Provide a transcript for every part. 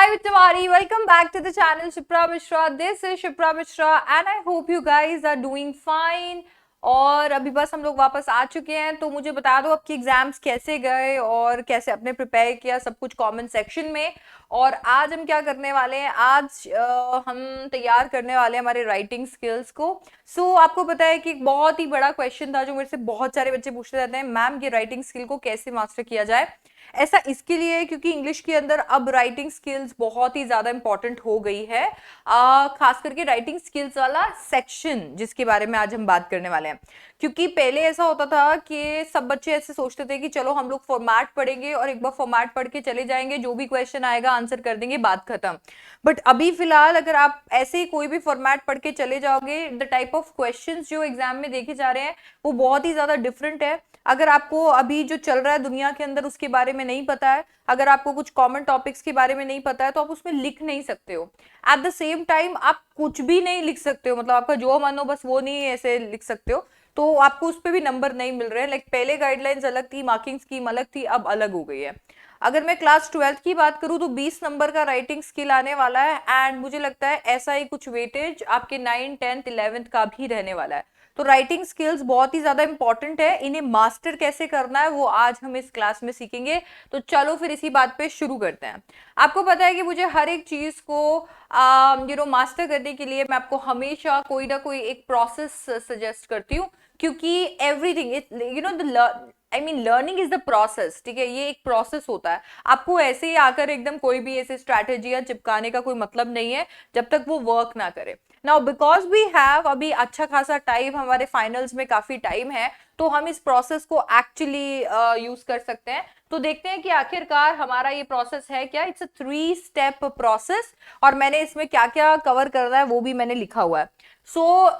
Hi Vittamari, welcome back to the channel Shipra Mishra. This is Shipra Mishra and I hope you guys are doing fine. और अभी बस हम लोग वापस आ चुके हैं, तो मुझे बता दो आपके एग्जाम्स कैसे गए और कैसे आपने प्रिपेयर किया, सब कुछ कमेंट सेक्शन में। और आज हम क्या करने वाले हैं, आज हम तैयार करने वाले हैं हमारे राइटिंग स्किल्स को। आपको पता है कि एक बहुत ही बड़ा क्वेश्चन था जो मेरे से बहुत सारे बच्चे पूछते रहते हैं, मैम ये राइटिंग स्किल को कैसे मास्टर किया जाए। ऐसा इसके लिए क्योंकि इंग्लिश के अंदर अब राइटिंग स्किल्स बहुत ही ज्यादा इंपॉर्टेंट हो गई है, खास करके राइटिंग स्किल्स वाला सेक्शन जिसके बारे में आज हम बात करने वाले हैं। क्योंकि पहले ऐसा होता था कि सब बच्चे ऐसे सोचते थे कि चलो हम लोग फॉर्मेट पढ़ेंगे और एक बार फॉर्मेट पढ़ के चले जाएंगे, जो भी क्वेश्चन आएगा आंसर कर देंगे, बात खत्म। बट अभी फिलहाल अगर आप ऐसे ही कोई भी फॉर्मेट पढ़ के चले जाओगे, द टाइप ऑफ क्वेश्चंस जो एग्जाम में देखे जा रहे हैं वो बहुत ही ज्यादा डिफरेंट है। अगर आपको अभी जो चल रहा है दुनिया के अंदर उसके बारे में नहीं पता है, अगर आपको कुछ कॉमन टॉपिक्स के बारे में नहीं पता है, तो आप उसमें लिख नहीं सकते हो। एट द सेम टाइम आप कुछ भी नहीं लिख सकते हो, मतलब आपका जो मन हो बस वो नहीं ऐसे लिख सकते हो, तो आपको उस पर भी नंबर नहीं मिल रहे हैं। लाइक पहले गाइडलाइंस अलग थी, मार्किंग स्कीम अलग थी, अब अलग हो गई है। अगर मैं क्लास 12th की बात करूं तो 20 नंबर का राइटिंग स्किल आने वाला है, एंड मुझे लगता है ऐसा ही कुछ वेटेज आपके 9th 10th 11th का भी रहने वाला है। तो राइटिंग स्किल्स बहुत ही ज्यादा इंपॉर्टेंट है, इन्हें मास्टर कैसे करना है वो आज हम इस क्लास में सीखेंगे। तो चलो फिर इसी बात पे शुरू करते हैं। आपको पता है कि मुझे हर एक चीज को मास्टर करने के लिए मैं आपको हमेशा कोई ना कोई एक प्रोसेस सजेस्ट करती हूँ, क्योंकि everything learning is the process. ठीक है, ये एक प्रोसेस होता है। आपको ऐसे ही आकर एकदम कोई भी ऐसे स्ट्रैटेजी या चिपकाने का कोई मतलब नहीं है जब तक वो वर्क ना करे। नाउ बिकॉज वी हैव अभी अच्छा खासा टाइम, हमारे फाइनल्स में काफी टाइम है, तो हम इस प्रोसेस को एक्चुअली यूज कर सकते हैं। तो देखते हैं कि आखिरकार हमारा ये प्रोसेस है क्या। इट्स अ 3 स्टेप प्रोसेस, और मैंने इसमें क्या क्या कवर करना है वो भी मैंने लिखा हुआ है।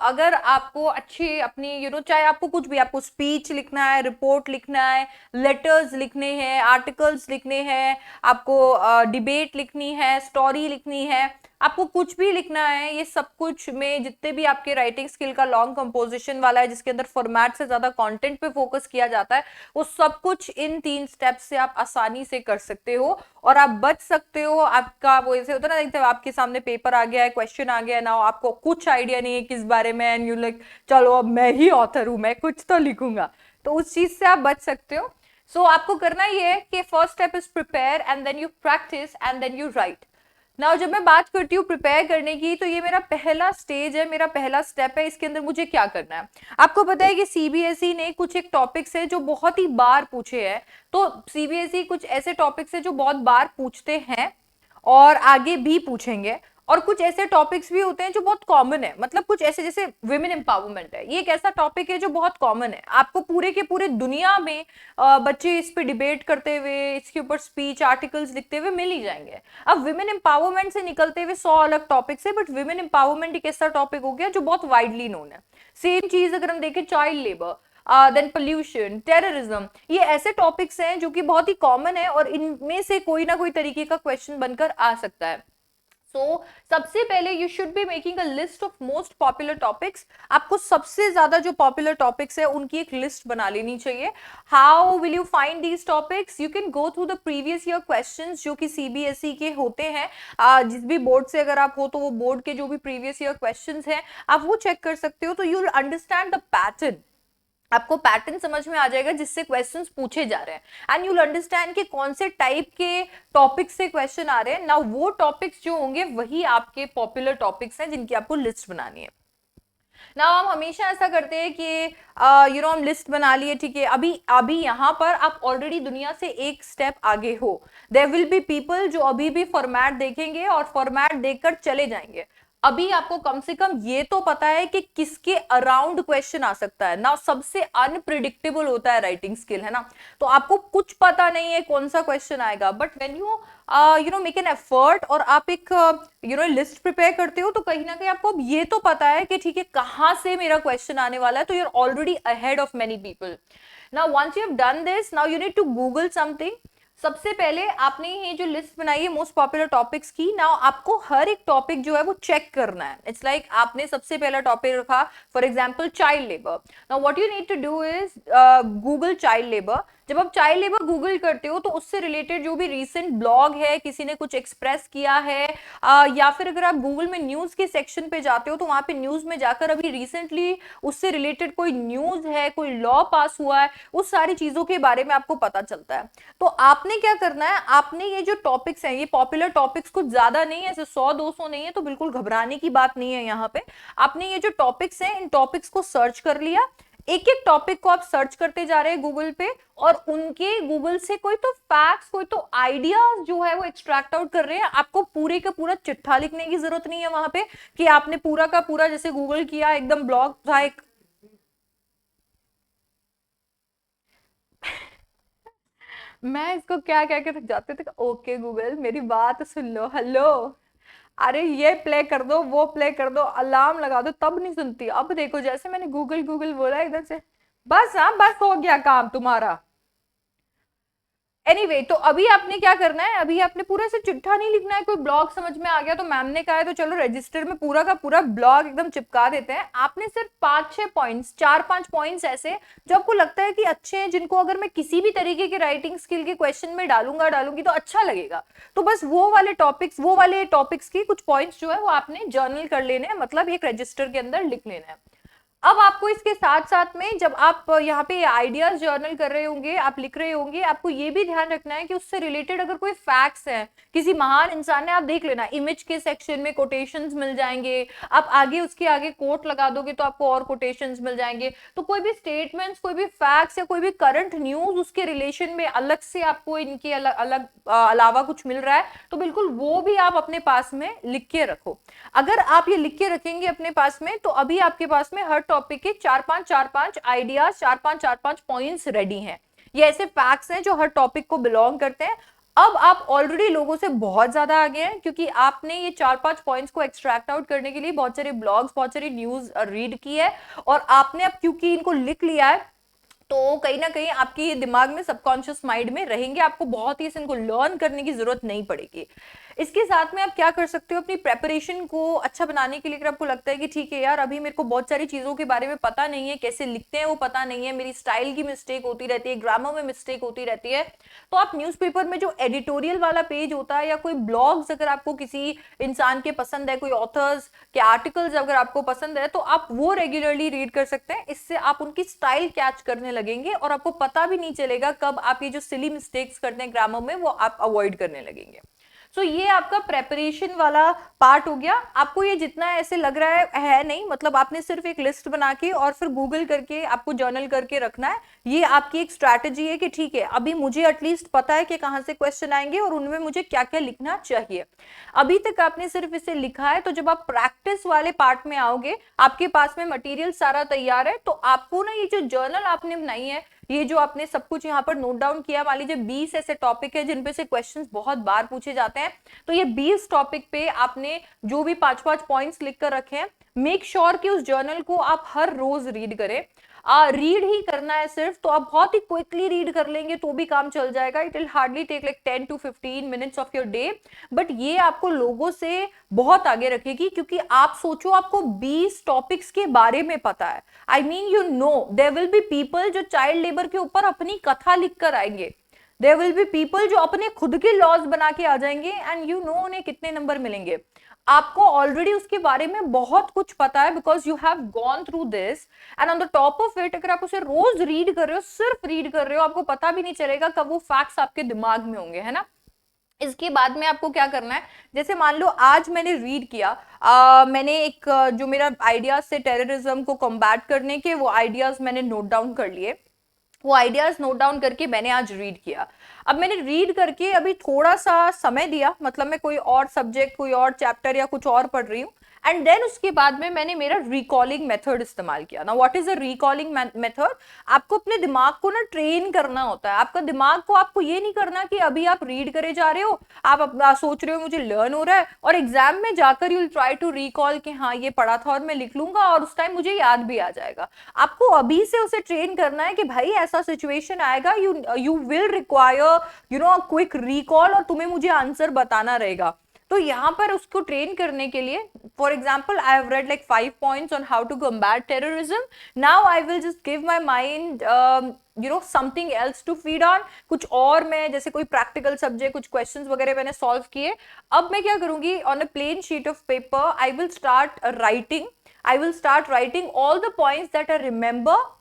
अगर आपको अच्छी अपनी चाहे आपको कुछ भी, आपको स्पीच लिखना है, रिपोर्ट लिखना है, लेटर्स लिखने हैं, आर्टिकल्स लिखने हैं, आपको डिबेट लिखनी है, स्टोरी लिखनी है, आपको कुछ भी लिखना है, ये सब कुछ में जितने भी आपके राइटिंग स्किल का लॉन्ग कंपोजिशन वाला है, जिसके अंदर फॉर्मेट से ज्यादा कंटेंट पे फोकस किया जाता है, वो सब कुछ इन 3 स्टेप से आप आसानी से कर सकते हो और आप बच सकते हो। आपका वो ऐसे होता है ना, आपके सामने पेपर आ गया है, क्वेश्चन आ गया है ना, आपको कुछ आइडिया नहीं है किस बारे में, एंड यू लाइक चलो अब मैं ही ऑथर हूं, मैं कुछ तो लिखूंगा, तो उस चीज से आप बच सकते हो। आपको करना ये है कि first step is prepare and then you practice and then you write. Now जब मैं बात करती हूँ प्रिपेयर करने की, तो ये मेरा पहला स्टेज है, मेरा पहला स्टेप है। इसके अंदर मुझे क्या करना है, आपको पता है कि सीबीएसई ने कुछ एक टॉपिक्स है जो बहुत ही बार पूछे हैं। तो सीबीएसई कुछ ऐसे टॉपिक्स है जो बहुत बार पूछते हैं और आगे भी पूछेंगे, और कुछ ऐसे टॉपिक्स भी होते हैं जो बहुत कॉमन है। मतलब कुछ ऐसे जैसे विमेन एम्पावरमेंट है, ये एक ऐसा टॉपिक है जो बहुत कॉमन है, आपको पूरे के पूरे दुनिया में बच्चे इस पे डिबेट करते हुए, इसके ऊपर स्पीच आर्टिकल्स लिखते हुए मिल ही जाएंगे। अब विमेन एम्पावरमेंट से निकलते हुए 100 अलग टॉपिक्स है, बट विमेन एम्पावरमेंट एक ऐसा टॉपिक हो गया जो बहुत वाइडली नोन है। सेम चीज अगर हम देखें child labour, then pollution, terrorism, ये ऐसे टॉपिक्स हैं जो कि बहुत ही कॉमन है और इनमें से कोई ना कोई तरीके का क्वेश्चन बनकर आ सकता है। सबसे पहले you should be making a list of most popular topics. आपको सबसे ज्यादा जो पॉपुलर टॉपिक्स है उनकी एक लिस्ट बना लेनी चाहिए। How will you find these topics, you can go through the previous year questions जो कि सीबीएसई के होते हैं। जिस भी बोर्ड से अगर आप हो तो वो बोर्ड के जो भी प्रीवियस ईयर क्वेश्चंस हैं आप वो चेक कर सकते हो, तो you will understand the pattern. आपको पैटर्न समझ में आ जाएगा जिससे क्वेश्चंस पूछे जा रहे हैं, एंड यू विल अंडरस्टैंड कि कौन से टाइप के टॉपिक से क्वेश्चन आ रहे हैं। नाउ वो टॉपिक्स जो होंगे वही आपके पॉपुलर टॉपिक्स हैं जिनकी आपको लिस्ट बनानी है। ना हम हमेशा ऐसा करते हैं कि हम लिस्ट बना लिए, ठीक है, अभी अभी यहाँ पर आप ऑलरेडी दुनिया से एक स्टेप आगे हो। देयर विल बी पीपल जो अभी भी फॉर्मेट देखेंगे और फॉर्मेट देखकर चले जाएंगे। अभी आपको कम से कम ये तो पता है कि किसके अराउंड क्वेश्चन आ सकता है ना। सबसे अनप्रिडिक्टेबल होता है राइटिंग स्किल, है ना। तो आपको कुछ पता नहीं है कौन सा क्वेश्चन आएगा, but when you make an effort और आप एक लिस्ट प्रिपेयर करते हो, तो कहीं ना कहीं आपको अब ये तो पता है कि ठीक है कहां से मेरा क्वेश्चन आने वाला है, तो you are already ahead of many people. Now once you have done this, now you need to Google something. सबसे पहले आपने ये जो लिस्ट बनाई है मोस्ट पॉपुलर टॉपिक्स की, नाउ आपको हर एक टॉपिक जो है वो चेक करना है। इट्स लाइक आपने सबसे पहला टॉपिक रखा for example child labour. Now what you need to do is Google child labour. जब आप चाइल्ड लेबर गूगल करते हो तो उससे रिलेटेड जो भी रीसेंट ब्लॉग है, किसी ने कुछ एक्सप्रेस किया है, या फिर अगर आप गूगल में न्यूज के सेक्शन पे जाते हो तो वहां पे न्यूज में जाकर अभी रिसेंटली उससे रिलेटेड कोई न्यूज है, कोई लॉ पास हुआ है, उस सारी चीजों के बारे में आपको पता चलता है। तो आपने क्या करना है, आपने ये जो टॉपिक्स हैं, ये पॉपुलर टॉपिक्स कुछ ज्यादा नहीं है, ऐसे 100-200 नहीं है, तो बिल्कुल घबराने की बात नहीं है यहाँ पे। आपने ये जो टॉपिक्स हैं, इन टॉपिक्स को सर्च कर लिया, एक एक टॉपिक को आप सर्च करते जा रहे हैं गूगल पे, और उनके गूगल से कोई तो फैक्ट्स, कोई तो आइडियाज जो है वो एक्सट्रैक्ट आउट कर रहे हैं। आपको पूरे का पूरा चिट्ठा लिखने की जरूरत नहीं है वहां पे, कि आपने पूरा का पूरा जैसे गूगल किया, एकदम ब्लॉग था एक। मैं इसको क्या कह के थक जाते थे, ओके गूगल मेरी बात सुन लो, हेलो, अरे ये प्ले कर दो, वो प्ले कर दो, अलार्म लगा दो, तब नहीं सुनती। अब देखो जैसे मैंने गूगल गूगल बोला इधर से, बस हाँ, बस हो गया काम तुम्हारा। एनीवे तो अभी आपने क्या करना है, अभी आपने पूरा से चिट्ठा नहीं लिखना है। कोई ब्लॉग समझ में आ गया तो मैम ने कहा है तो चलो रजिस्टर में पूरा का पूरा ब्लॉग एकदम चिपका देते हैं। आपने सिर्फ 5-6 पॉइंट्स, 4-5 पॉइंट्स ऐसे जो आपको लगता है कि अच्छे हैं, जिनको अगर मैं किसी भी तरीके के राइटिंग स्किल के क्वेश्चन में डालूंगी तो अच्छा लगेगा, तो बस वो वाले टॉपिक्स की कुछ पॉइंट्स जो है वो आपने जर्नल कर लेने हैं, मतलब एक रजिस्टर के अंदर लिख लेना है। अब आपको इसके साथ साथ में जब आप यहाँ पे आइडियाज जर्नल कर रहे होंगे, आप लिख रहे होंगे, आपको ये भी ध्यान रखना है कि उससे रिलेटेड अगर कोई फैक्ट्स हैं, किसी महान इंसान ने, आप देख लेना इमेज के सेक्शन में कोटेशंस मिल जाएंगे, आप आगे उसके आगे कोट लगा दोगे तो आपको और कोटेशंस मिल जाएंगे। तो कोई भी स्टेटमेंट्स, कोई भी फैक्ट्स या कोई भी करंट न्यूज उसके रिलेशन में अलग से आपको इनके अलग अलग अलावा कुछ मिल रहा है, तो बिल्कुल वो भी आप अपने पास में लिख के रखो। अगर आप ये लिख के रखेंगे अपने पास में, तो अभी आपके पास में हर टॉपिक के 4-5 आइडियाज, 4-5 पॉइंट्स रेडी हैं। ये ऐसे फैक्ट्स हैं जो हर टॉपिक को बिलोंग करते हैं। अब आप ऑलरेडी लोगों से बहुत ज्यादा आगे हैं, क्योंकि आपने ये 4-5 पॉइंट्स को एक्सट्रैक्ट आउट करने के लिए बहुत सारे ब्लॉग्स, बहुत सारी न्यूज रीड की है, और आपने अब क्योंकि इनको लिख लिया है, तो कहीं ना कहीं आपके दिमाग में, सबकॉन्शियस माइंड में रहेंगे, आपको बहुत ही इनको लर्न करने की जरूरत नहीं पड़ेगी। इसके साथ में आप क्या कर सकते हो, अपनी प्रेपरेशन को अच्छा बनाने के लिए, अगर आपको लगता है कि ठीक है यार अभी मेरे को बहुत सारी चीजों के बारे में पता नहीं है, कैसे लिखते हैं वो पता नहीं है, मेरी स्टाइल की मिस्टेक होती रहती है, ग्रामर में मिस्टेक होती रहती है, तो आप न्यूज़पेपर में जो एडिटोरियल वाला पेज होता है, या कोई ब्लॉग्स अगर आपको किसी इंसान के पसंद है, कोई ऑथर्स के आर्टिकल्स अगर आपको पसंद है, तो आप वो रेगुलरली रीड कर सकते हैं। इससे आप उनकी स्टाइल कैच करने लगेंगे, और आपको पता भी नहीं चलेगा कब आप ये जो सिली मिस्टेक्स करते हैं ग्रामर में, वो आप अवॉइड करने लगेंगे। सो ये आपका प्रेपरेशन वाला पार्ट हो गया। आपको ये जितना ऐसे लग रहा है नहीं, मतलब आपने सिर्फ एक लिस्ट बना के और फिर गूगल करके आपको जर्नल करके रखना है। ये आपकी एक स्ट्रैटेजी है कि ठीक है अभी मुझे एटलीस्ट पता है कि कहाँ से क्वेश्चन आएंगे और उनमें मुझे क्या क्या लिखना चाहिए। अभी तक आपने सिर्फ इसे लिखा है, तो जब आप प्रैक्टिस वाले पार्ट में आओगे, आपके पास में मटेरियल सारा तैयार है, तो आपको ना ये जो जर्नल आपने बनाई है, ये जो आपने सब कुछ यहाँ पर नोट डाउन किया, मान लीजिए 20 ऐसे टॉपिक है जिन पे से क्वेश्चंस बहुत बार पूछे जाते हैं, तो ये 20 टॉपिक पे आपने जो भी 5-5 पॉइंट्स लिख कर रखे हैं, मेक श्योर कि उस जर्नल को आप हर रोज रीड करें। रीड ही करना है सिर्फ, तो आप बहुत ही क्विकली रीड कर लेंगे तो भी काम चल जाएगा। It will hardly take like 10 to 15 minutes of your day, but ये आपको लोगों से बहुत आगे रखेगी, क्योंकि आप सोचो आपको 20 टॉपिक्स के बारे में पता है। I mean you know there will be people जो चाइल्ड लेबर के ऊपर अपनी कथा लिख कर आएंगे, देयर विल बी पीपल जो अपने खुद के लॉज बना के आ जाएंगे, एंड यू नो उन्हें कितने नंबर मिलेंगे। आपको ऑलरेडी उसके बारे में बहुत कुछ पता है, because you have gone through this, and on the top of it अगर आप उसे रोज रीड कर रहे हो, सिर्फ रीड कर रहे हो, आपको पता भी नहीं चलेगा कब वो फैक्ट्स आपके दिमाग में होंगे, है ना। इसके बाद में आपको क्या करना है, जैसे मान लो आज मैंने रीड किया, मैंने एक जो मेरा आइडियाज से टेररिज्म को कॉम्बैट करने के, वो आइडियाज मैंने नोट डाउन कर लिए। वो आइडियाज नोट डाउन करके मैंने आज रीड किया। अब मैंने रीड करके अभी थोड़ा सा समय दिया, मतलब मैं कोई और सब्जेक्ट, कोई और चैप्टर या कुछ और पढ़ रही हूँ, एंड देन उसके बाद में मैंने मेरा रिकॉलिंग मेथड इस्तेमाल किया ना। What is a recalling method? आपको अपने दिमाग को ना ट्रेन करना होता है। आपका दिमाग को, आपको ये नहीं करना कि अभी आप रीड करे जा रहे हो, आप सोच रहे हो मुझे लर्न हो रहा है, और एग्जाम में जाकर you will try to recall कि हाँ ये पढ़ा था और मैं लिख लूंगा और उस टाइम मुझे याद भी आ जाएगा। आपको अभी से उसे ट्रेन करना है कि भाई ऐसा सिचुएशन आएगा, you will require quick recall, और तुम्हें मुझे आंसर बताना रहेगा। तो यहाँ पर उसको ट्रेन करने के लिए, for example I have read like 5 points on how to combat terrorism. Now I will just give my mind something else to feed on, कुछ और मैं जैसे कोई प्रैक्टिकल सब्जेक्ट, कुछ क्वेश्चंस वगैरह मैंने सॉल्व किए, अब मैं क्या करूंगी, on a plain sheet of paper I will start writing all the points that I remember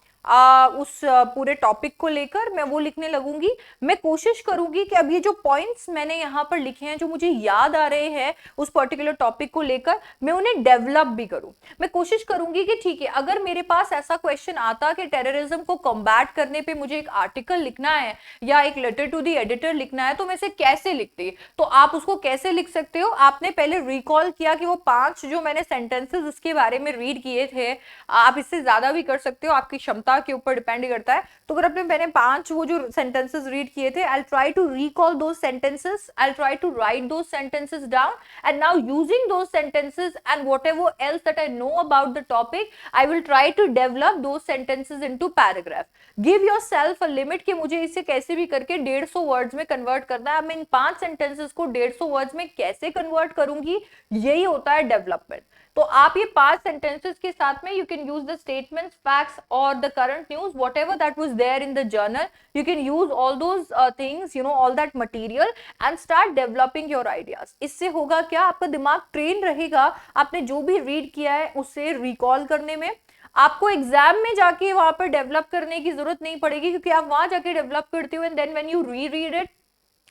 उस पूरे टॉपिक को लेकर मैं वो लिखने लगूंगी। मैं कोशिश करूंगी कि अब ये जो पॉइंट्स मैंने यहाँ पर लिखे हैं, जो मुझे याद आ रहे हैं उस पर्टिकुलर टॉपिक को लेकर, मैं उन्हें डेवलप भी करूं। मैं कोशिश करूंगी कि ठीक है, अगर मेरे पास ऐसा क्वेश्चन आता कि टेररिज्म को कॉम्बैट करने पे मुझे एक आर्टिकल लिखना है या एक लेटर टू द एडिटर लिखना है, तो मैं इसे कैसे लिखती, तो आप उसको कैसे लिख सकते हो। आपने पहले रिकॉल किया कि वो 5 जो मैंने सेंटेंसेस उसके बारे में रीड किए थे, आप इससे ज्यादा भी कर सकते हो, आपकी क्षमता के ऊपर डिपेंड करता है। तो अगर मैंने 5 वो जो सेंटेंसेस रीड किए थे, I try to recall those sentences, I try to write those sentences down, and now using those sentences and whatever else that I know about the topic, I will try to develop those sentences into paragraph. Give yourself a limit कि मुझे इसे कैसे भी करके 150 words में convert करना है। मैं इन 5 सेंटेंसेस को 150 वर्ड्स में कैसे कन्वर्ट करूंगी, यही होता है डेवलपमेंट। तो आप ये 5 सेंटेंसेस के साथ में you can use the statements, facts और the current news, whatever that was there in the journal, you can use all those things, all that material and start developing your ideas. इससे होगा क्या, आपका दिमाग train रहेगा आपने जो भी रीड किया है उसे रिकॉल करने में। आपको एग्जाम में जाके वहां पर डेवलप करने की जरूरत नहीं पड़ेगी, क्योंकि आप वहां जाके डेवलप करते हो and then when you read it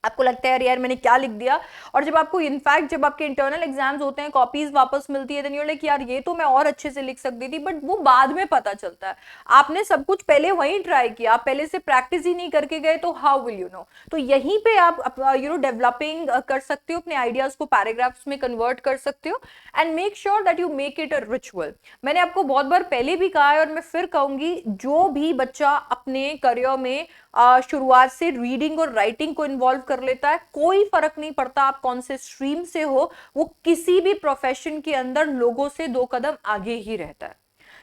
आपको लगता है यार मैंने क्या लिख दिया। और जब आपको इनफैक्ट जब आपके इंटरनल एग्जाम्स होते हैं, कॉपीज वापस मिलती है, देन यू आर लाइक यार ये तो मैं और अच्छे से लिख सकती थी, बट वो बाद में पता चलता है। आपने सब कुछ पहले वहीं ट्राई किया, आप पहले से प्रैक्टिस ही नहीं करके गए, तो हाउ विल यू नो। तो यहीं पे आप डेवलपिंग कर सकते हो, अपने आइडियाज को पैराग्राफ्स में कन्वर्ट कर सकते हो, and make sure that you make it a ritual. मैंने आपको बहुत बार पहले भी कहा है और मैं फिर कहूंगी, जो भी बच्चा अपने करियर में शुरुआत से रीडिंग और राइटिंग को इन्वॉल्व कर लेता है, कोई फर्क नहीं पड़ता आप कौन से स्ट्रीम से हो, वो किसी भी प्रोफेशन के अंदर लोगों से 2 कदम आगे ही रहता है।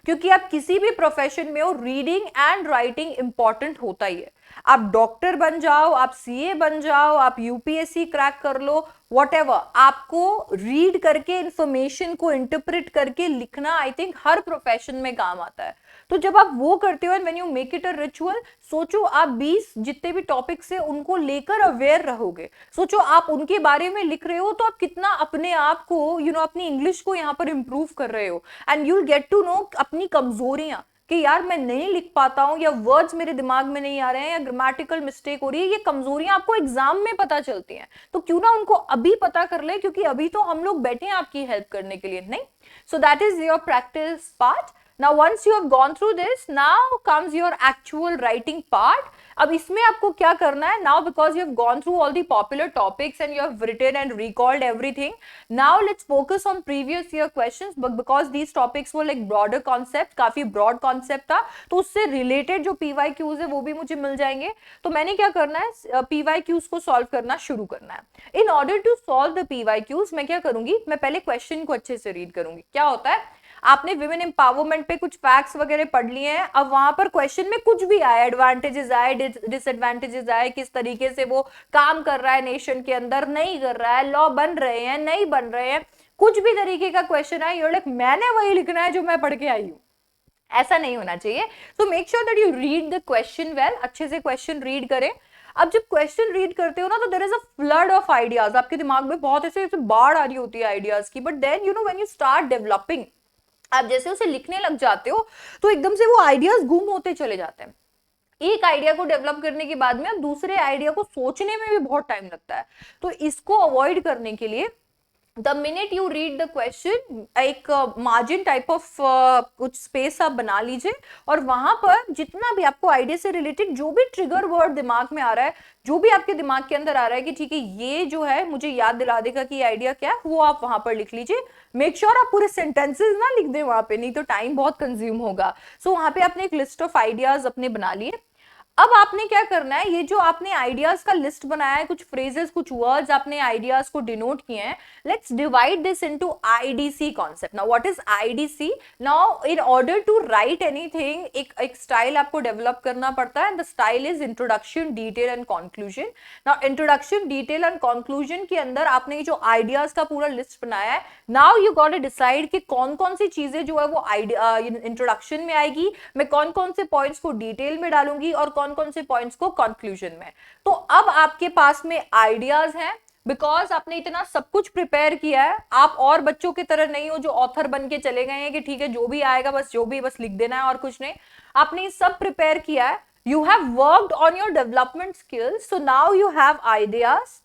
क्योंकि आप किसी भी प्रोफेशन में हो, रीडिंग एंड राइटिंग इंपॉर्टेंट होता ही है। आप डॉक्टर बन जाओ, आप सीए बन जाओ, आप यूपीएससी क्रैक कर लो, व्हाटएवर, आपको रीड करके इंफॉर्मेशन को इंटरप्रेट करके लिखना आई थिंक हर प्रोफेशन में काम आता है। तो जब आप वो करते हो, when you make it a ritual, सोचो आप 20 जितने भी टॉपिक्स है उनको लेकर अवेयर रहोगे। सोचो आप उनके बारे में लिख रहे हो, तो आप कितना अपने आप को अपनी इंग्लिश को यहाँ पर इंप्रूव कर रहे हो, and you will get to know अपनी कमजोरियां कि यार मैं नहीं लिख पाता हूं, या वर्ड्स मेरे दिमाग में नहीं आ रहे हैं, या ग्रामेटिकल मिस्टेक हो रही है। ये कमजोरियां आपको एग्जाम में पता चलती हैं, तो क्यों ना उनको अभी पता कर ले, क्योंकि अभी तो हम लोग बैठे हैं आपकी हेल्प करने के लिए, नहीं। So that is your practice part. Now once you have gone through this, now comes your actual writing part. अब इसमें आपको क्या करना है, now because you have gone through all the popular topics and you have written and recalled everything, now let's focus on previous year questions, but because these topics were like broader concept, काफी broad concept था, तो उससे related जो PYQs है वो भी मुझे मिल जाएंगे। तो मैंने क्या करना है, PYQs को solve करना शुरू करना है। In order to solve the PYQs मैं क्या करूंगी, मैं पहले question को अच्छे से read करूंगी। क्या होता है, आपने विमेन एम्पावरमेंट पे कुछ फैक्ट्स वगैरह पढ़ लिए हैं, अब वहां पर क्वेश्चन में कुछ भी आए, एडवांटेजेस आए, डिसएडवांटेजेस आए, किस तरीके से वो काम कर रहा है नेशन के अंदर, नहीं कर रहा है, लॉ बन रहे हैं, नहीं बन रहे हैं, कुछ भी तरीके का क्वेश्चन आए, यूर लाइक मैंने वही लिखना है जो मैं पढ़ के आई हूं। ऐसा नहीं होना चाहिए। So make sure that you read the question well, अच्छे से क्वेश्चन रीड करें। अब जब क्वेश्चन रीड करते हो ना, तो there is a flood of ideas, आपके दिमाग में बहुत ऐसे बाढ़ आ रही होती है आइडियाज की, but then when you start developing, आप जैसे उसे लिखने लग जाते हो, तो एकदम से वो आइडियाज गुम होते चले जाते हैं। एक आइडिया को डेवलप करने के बाद में अब दूसरे आइडिया को सोचने में भी बहुत टाइम लगता है। तो इसको अवॉइड करने के लिए the minute you read the question, एक मार्जिन टाइप ऑफ कुछ स्पेस आप बना लीजिए, और वहां पर जितना भी आपको आइडिया से रिलेटेड जो भी ट्रिगर वर्ड दिमाग में आ रहा है, जो भी आपके दिमाग के अंदर आ रहा है कि ठीक है ये जो है मुझे याद दिला देगा कि आइडिया क्या है, वो आप वहां पर लिख लीजिए। मेक श्योर आप पूरे सेंटेंसेस ना लिख दें वहां पे, नहीं तो टाइम बहुत कंज्यूम होगा। सो वहां पे आपने एक लिस्ट ऑफ आइडियाज अपने बना लिए। अब आपने क्या करना है, ये जो आपने आइडियाज का लिस्ट बनाया है, कुछ फ्रेजेस, कुछ वर्ड्स आपने आइडियाज को डिनोट किए हैं, let's divide this into IDC concept. Now what is IDC? Now in order to write anything, एक स्टाइल आपको डेवलप करना पड़ता है, the style is introduction, detail and conclusion. Now introduction, detail and conclusion के अंदर आपने ये जो आइडियाज का पूरा लिस्ट बनाया है, now you got to decide कि कौन कौन सी चीजें जो है वो इंट्रोडक्शन में आएगी, मैं कौन कौन से पॉइंट्स को डिटेल में डालूंगी, और कौन कौन कौन से पॉइंट्स को कंक्लूजन में। तो अब आपके पास में आइडियाज हैं, बिकॉज आपने इतना सब कुछ प्रिपेयर किया है। आप और बच्चों की तरह नहीं हो जो ऑथर बन के चले गए हैं कि ठीक है जो भी आएगा बस जो भी बस लिख देना है और कुछ नहीं। आपने सब प्रिपेयर किया है, you have worked on your development skills, so now you have ideas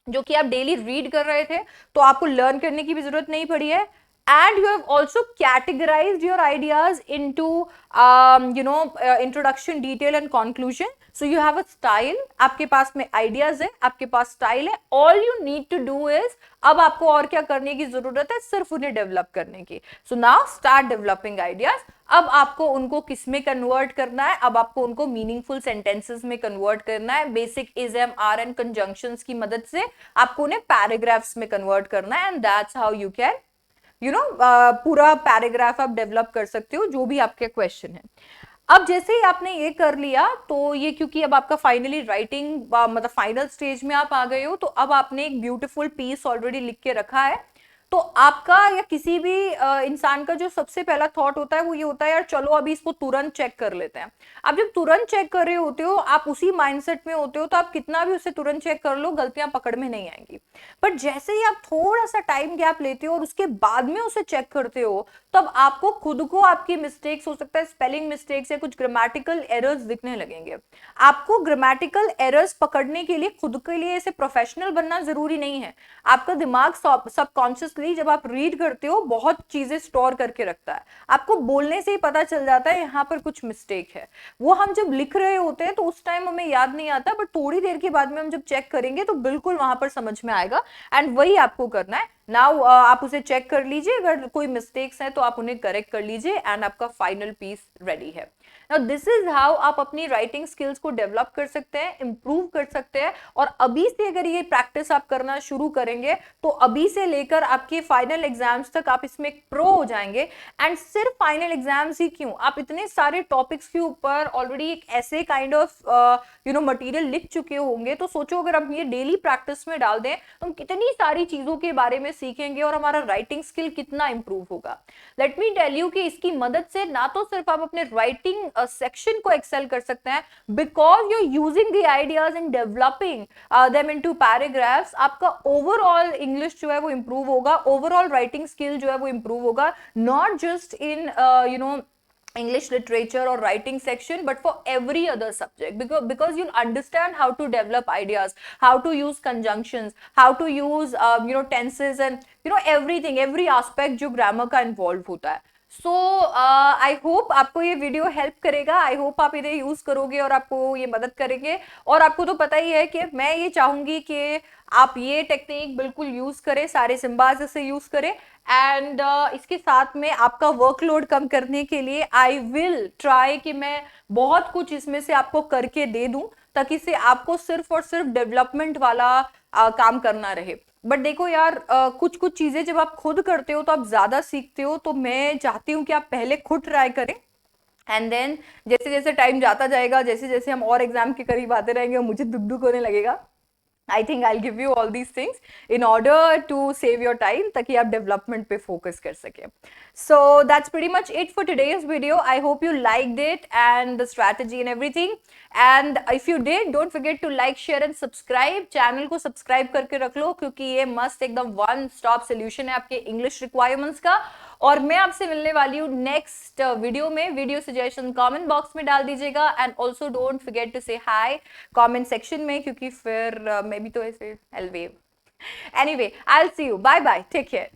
जो कि आप डेली रीड कर रहे थे, तो आपको लर्न करने की भी जरूरत नहीं पड़ी है। And you have also categorized your ideas into introduction, detail and conclusion. So you have a style, आपके पास में ideas है, आपके पास style है। All you need to do is, अब आपको और क्या करने की जरूरत है, सिर्फ उन्हें डेवलप करने की। So now start developing ideas। अब आपको उनको किस में कन्वर्ट करना है, अब आपको उनको मीनिंगफुल सेंटेंसेस में कन्वर्ट करना है। Basic is M R and conjunctions की मदद से आपको उन्हें पैराग्राफ्स में कन्वर्ट करना है, and that's how you can पूरा पैराग्राफ आप डेवलप कर सकते हो जो भी आपके क्वेश्चन है। अब जैसे ही आपने ये कर लिया तो ये, क्योंकि अब आपका फाइनली राइटिंग मतलब फाइनल स्टेज में आप आ गए हो, तो अब आपने एक ब्यूटीफुल पीस ऑलरेडी लिख के रखा है। तो आपका या किसी भी इंसान का जो सबसे पहला थॉट होता है वो ये होता है यार चलो अभी इसको तुरंत चेक कर लेते हैं। आप जब तुरंत चेक कर रहे होते हो, आप उसी माइंडसेट में होते हो, तो आप कितना भी उसे तुरंत चेक कर लो गलतियां पकड़ में नहीं आएंगी। बट जैसे ही आप थोड़ा सा टाइम गैप लेते हो और उसके बाद में उसे चेक करते हो, तब आपको खुद को आपकी मिस्टेक्स, हो सकता है स्पेलिंग मिस्टेक्स या कुछ ग्रामेटिकल एरर्स दिखने लगेंगे। आपको ग्रामेटिकल एरर्स पकड़ने के लिए खुद के लिए ऐसे प्रोफेशनल बनना जरूरी नहीं है। आपका दिमाग सबकॉन्शियसली जब आप रीड करते हो बहुत चीजें स्टोर करके रखता है, आपको बोलने से ही पता चल जाता है यहाँ पर कुछ मिस्टेक है। वो हम जब लिख रहे होते हैं तो उस टाइम हमें याद नहीं आता, बट थोड़ी देर के बाद में हम जब चेक करेंगे तो बिल्कुल वहां पर समझ में आएगा, एंड वही आपको करना है। नाउ आप उसे चेक कर लीजिए, अगर कोई मिस्टेक्स हैं तो आप उन्हें करेक्ट कर लीजिए, एंड आपका फाइनल पीस रेडी है। नाउ दिस इज हाउ आप अपनी राइटिंग स्किल्स को डेवलप कर सकते हैं, इंप्रूव कर सकते हैं। और अभी से अगर ये प्रैक्टिस आप करना शुरू करेंगे तो अभी से लेकर आपके फाइनल एग्जाम्स तक आप इसमें प्रो हो जाएंगे। एंड सिर्फ फाइनल एग्जाम्स ही क्यों, आप इतने सारे टॉपिक्स के ऊपर ऑलरेडी एक ऐसे काइंड ऑफ मटेरियल लिख चुके होंगे, तो सोचो अगर हम ये डेली प्रैक्टिस में डाल दें तो हम कितनी सारी चीजों के बारे में सीखेंगे और हमारा राइटिंग स्किल कितना इंप्रूव होगा। लेट मी टेल यू कि इसकी मदद से ना तो सिर्फ आप अपने राइटिंग सेक्शन को एक्सेल कर सकते हैं, because you using the ideas in developing them into paragraphs, आपका ओवरऑल इंग्लिश जो है वो इंप्रूव होगा, ओवरऑल राइटिंग स्किल जो है वो इंप्रूव होगा, not just in English literature or writing section, but for every other subject, because you'll understand how to develop ideas, how to use conjunctions, how to use tenses and everything, every aspect जो grammar का involved होता है। सो I hope आपको ये video help करेगा, I hope आप इन्हें use करोगे और आपको ये मदद करेंगे। और आपको तो पता ही है कि मैं ये चाहूंगी कि आप ये टेक्निक बिल्कुल यूज करें, सारे सिम्बाज से यूज करें, एंड इसके साथ में आपका वर्कलोड कम करने के लिए आई विल ट्राई कि मैं बहुत कुछ इसमें से आपको करके दे दूं, ताकि से आपको सिर्फ और सिर्फ डेवलपमेंट वाला काम करना रहे। बट देखो यार, कुछ कुछ चीजें जब आप खुद करते हो तो आप ज्यादा सीखते हो, तो मैं चाहती हूँ कि आप पहले खुद ट्राई करें, एंड देन जैसे जैसे टाइम जाता जाएगा, जैसे जैसे हम और एग्जाम के करीब आते रहेंगे, मुझे दुख दुख होने लगेगा। I think I'll give you all these things in order to save your time, ताकि आप development पे focus कर सके। So that's pretty much it for today's video. I hope you liked it and the strategy and everything. And if you did, don't forget to like, share and subscribe. Channel को subscribe करके रख लो, क्योंकि ये मस्त एकदम one stop solution है आपके English requirements का। और मैं आपसे मिलने वाली हूँ नेक्स्ट वीडियो में। वीडियो सजेशन कमेंट बॉक्स में डाल दीजिएगा, and also don't forget to say hi comment section में, क्योंकि फिर मैं भी तो ऐसे एल वेव। Anyway, I will see you, bye bye, take care.